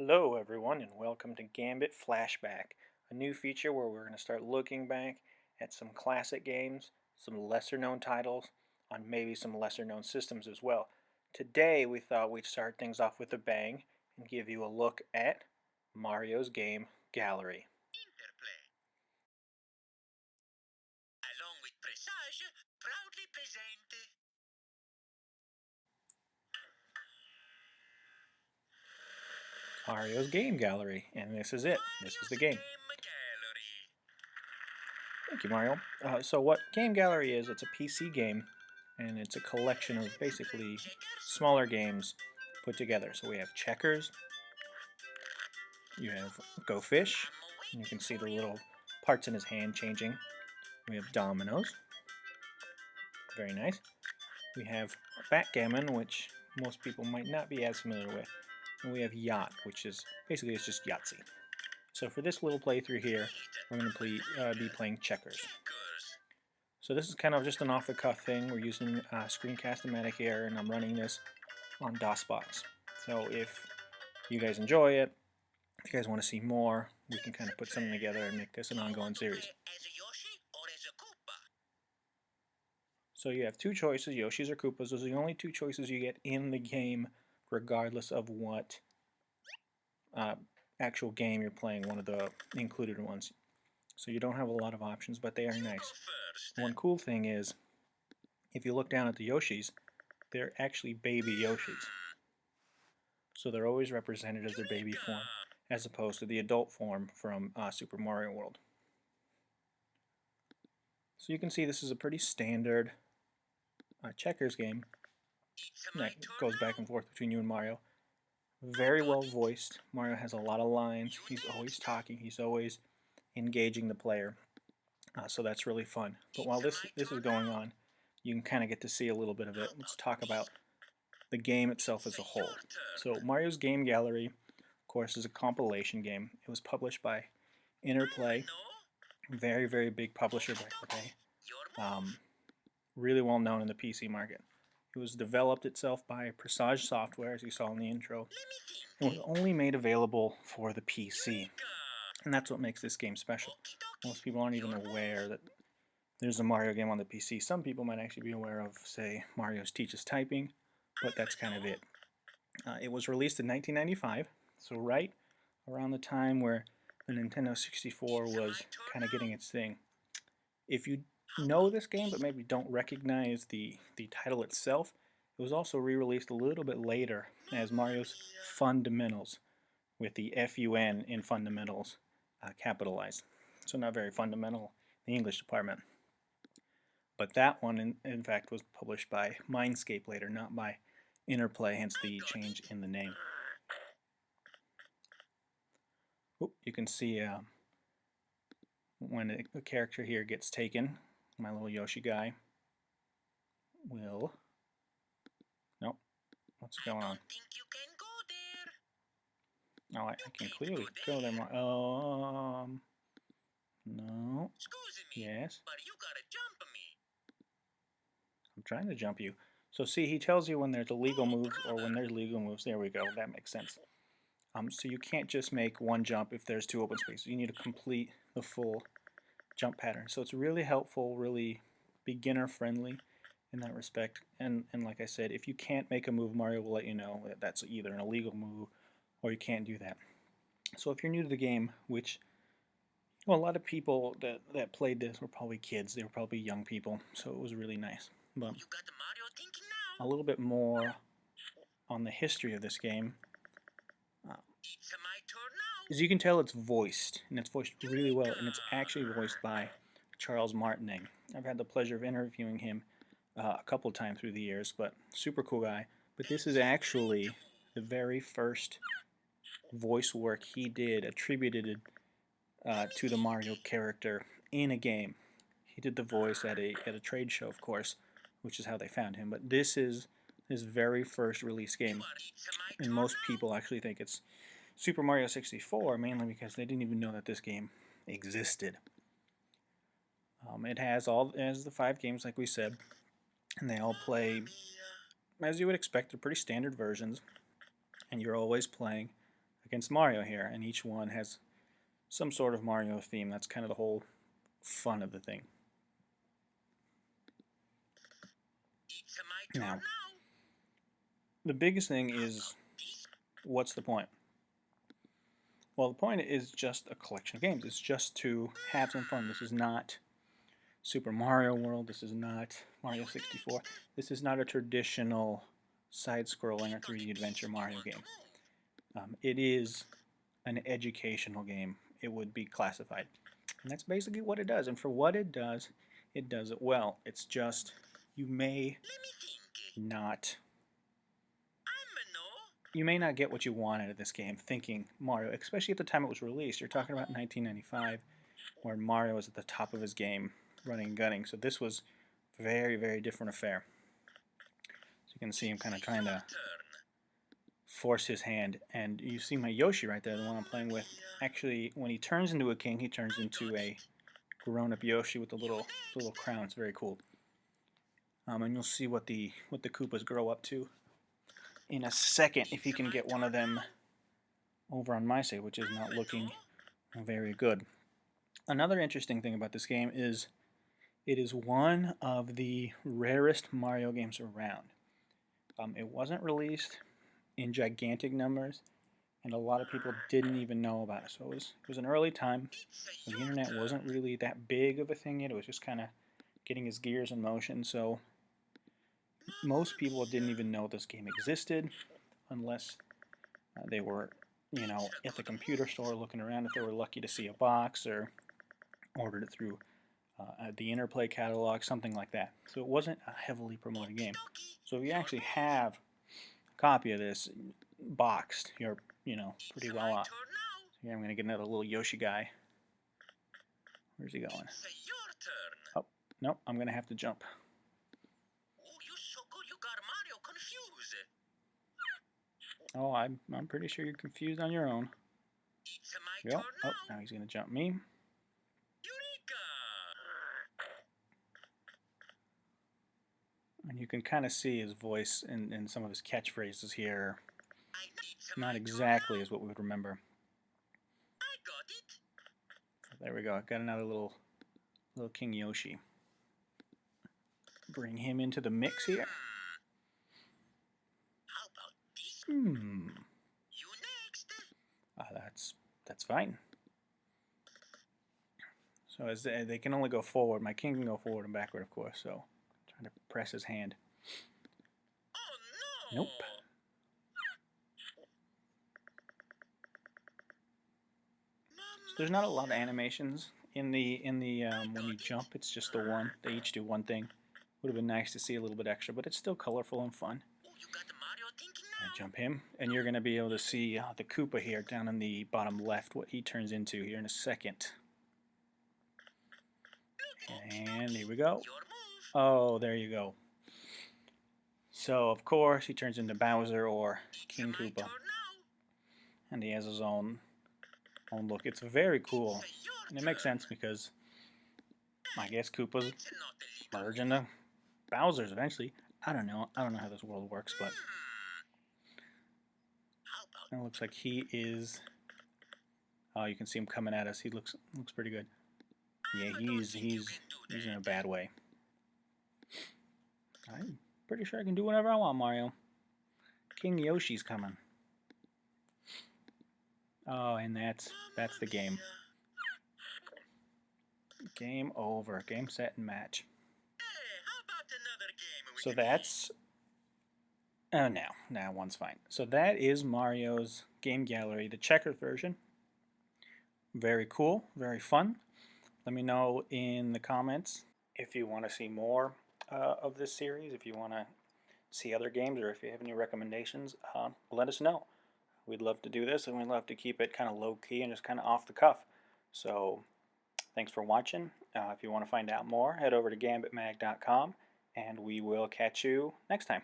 Hello everyone and welcome to GAMbIT Flashback, a new feature where we're going to start looking back at some classic games, some lesser known titles, on maybe some lesser known systems as well. Today we thought we'd start things off with a bang and give you a look at Mario's game gallery. Along with Presage, proudly present Mario's game gallery, and this is it. This is the game. Gallery. Thank you, Mario. So what Game Gallery is, it's a PC game, and it's a collection of basically smaller games put together. So we have checkers, you have Go Fish, and you can see the little parts in his hand changing. We have dominoes, very nice. We have backgammon, which most people might not be as familiar with. And we have yacht, which is basically it's just Yahtzee. So for this little playthrough here, we're going to be playing checkers. So this is kind of just an off-the-cuff thing. We're using Screencast-O-Matic here, and I'm running this on DOSBox. So if you guys enjoy it, if you guys want to see more, we can kind of put something together and make this an ongoing series. So you have two choices, Yoshis or Koopas. Those are the only two choices you get in the game, regardless of what actual game you're playing, one of the included ones. So you don't have a lot of options, but they are nice. One cool thing is, if you look down at the Yoshis, they're actually baby Yoshis. So they're always represented as their baby form, as opposed to the adult form from Super Mario World. So you can see this is a pretty standard checkers game that goes back and forth between you and Mario. Very well voiced. Mario has a lot of lines. He's always talking. He's always engaging the player. So that's really fun. But while this is going on, you can kind of get to see a little bit of it. Let's talk about the game itself as a whole. So Mario's Game Gallery, of course, is a compilation game. It was published by Interplay, very, very big publisher back in the day. Really well known in the PC market. It was developed itself by Presage Software, as you saw in the intro, and was only made available for the PC. And that's what makes this game special. Most people aren't even aware that there's a Mario game on the PC. Some people might actually be aware of, say, Mario's Teaches Typing, but that's kind of it. It was released in 1995, so right around the time where the Nintendo 64 was kind of getting its thing. If you know this game but maybe don't recognize the title itself, it was also re-released a little bit later as Mario's Fundamentals, with the F-U-N in Fundamentals capitalized. So not very fundamental in the English department. But that one, in fact, was published by Mindscape later, not by Interplay, hence the change in the name. Oop, you can see when a character here gets taken, my little Yoshi guy will... Nope. What's going on? Oh, I can clearly go there more. No. Yes. I'm trying to jump you. So see, he tells you when there's illegal moves or when there's legal moves. There we go. That makes sense. So you can't just make one jump if there's two open spaces. You need to complete the full jump pattern. So it's really helpful, really beginner friendly in that respect. And like I said, if you can't make a move, Mario will let you know that that's either an illegal move or you can't do that. So if you're new to the game, which a lot of people that played this were probably kids. They were probably young people, so it was really nice. But a little bit more on the history of this game. As you can tell, it's voiced, and it's voiced really well, and it's actually voiced by Charles Martinet. I've had the pleasure of interviewing him a couple of times through the years, but super cool guy. But this is actually the very first voice work he did attributed to the Mario character in a game. He did the voice at a trade show, of course, which is how they found him. But this is his very first release game, and most people actually think it's Super Mario 64, mainly because they didn't even know that this game existed. It has the 5 games, like we said, and they all play, as you would expect, they're pretty standard versions, and you're always playing against Mario here, and each one has some sort of Mario theme. That's kind of the whole fun of the thing. It's my turn Now, now. the biggest thing is, what's the point? Well, the point is just a collection of games. It's just to have some fun. This is not Super Mario World. This is not Mario 64. This is not a traditional side-scrolling or 3D adventure Mario game. It is an educational game. It would be classified. And that's basically what it does. And for what it does it well. It's just, you may Let me think. not No. you may not get what you want out of this game thinking Mario, especially at the time it was released. You're talking about 1995, where Mario was at the top of his game, running and gunning. So this was a very, very different affair. So you can see him kind of trying to force his hand. And you see my Yoshi right there, the one I'm playing with. Actually, when he turns into a king, he turns into a grown-up Yoshi with the little crown. It's very cool. And you'll see what the Koopas grow up to in a second if you can get one of them over on my side, which is not looking very good. Another interesting thing about this game is it is one of the rarest Mario games around. It wasn't released in gigantic numbers, and a lot of people didn't even know about it. So it was an early time. The internet wasn't really that big of a thing yet. It was just kind of getting its gears in motion. So most people didn't even know this game existed, unless they were, at the computer store looking around, if they were lucky to see a box or ordered it through the Interplay catalog, something like that. So it wasn't a heavily promoted game. So if you actually have a copy of this boxed, you're, pretty well off. So here I'm going to get another little Yoshi guy. Where's he going? Oh, no, I'm going to have to jump. Oh, I'm pretty sure you're confused on your own. Yep. Oh, now he's going to jump me. And you can kind of see his voice and some of his catchphrases here. Not exactly as what we would remember. There we go. I got another little King Yoshi. Bring him into the mix here. That's fine. So as they can only go forward. My king can go forward and backward, of course. So I'm trying to press his hand. Nope. So there's not a lot of animations in the when you jump. It's just the one. They each do one thing. Would have been nice to see a little bit extra, but it's still colorful and fun. I jump him, and you're going to be able to see the Koopa here down in the bottom left, what he turns into here in a second. And here we go. Oh, there you go. So, of course, he turns into Bowser or King Koopa. And he has his own look. It's very cool. And it makes sense because I guess Koopas merge into Bowser's eventually. I don't know how this world works, but it looks like he is. Oh, you can see him coming at us. He looks pretty good. Yeah, he's in a bad way. I'm pretty sure I can do whatever I want, Mario. King Yoshi's coming. Oh, and that's the game. Game over. Game, set, and match. So that's... Oh, now one's fine. So that is Mario's game gallery, the checkered version. Very cool, very fun. Let me know in the comments if you want to see more of this series, if you want to see other games, or if you have any recommendations, let us know. We'd love to do this, and we'd love to keep it kind of low-key and just kind of off the cuff. So thanks for watching. If you want to find out more, head over to GAMbITMag.com, and we will catch you next time.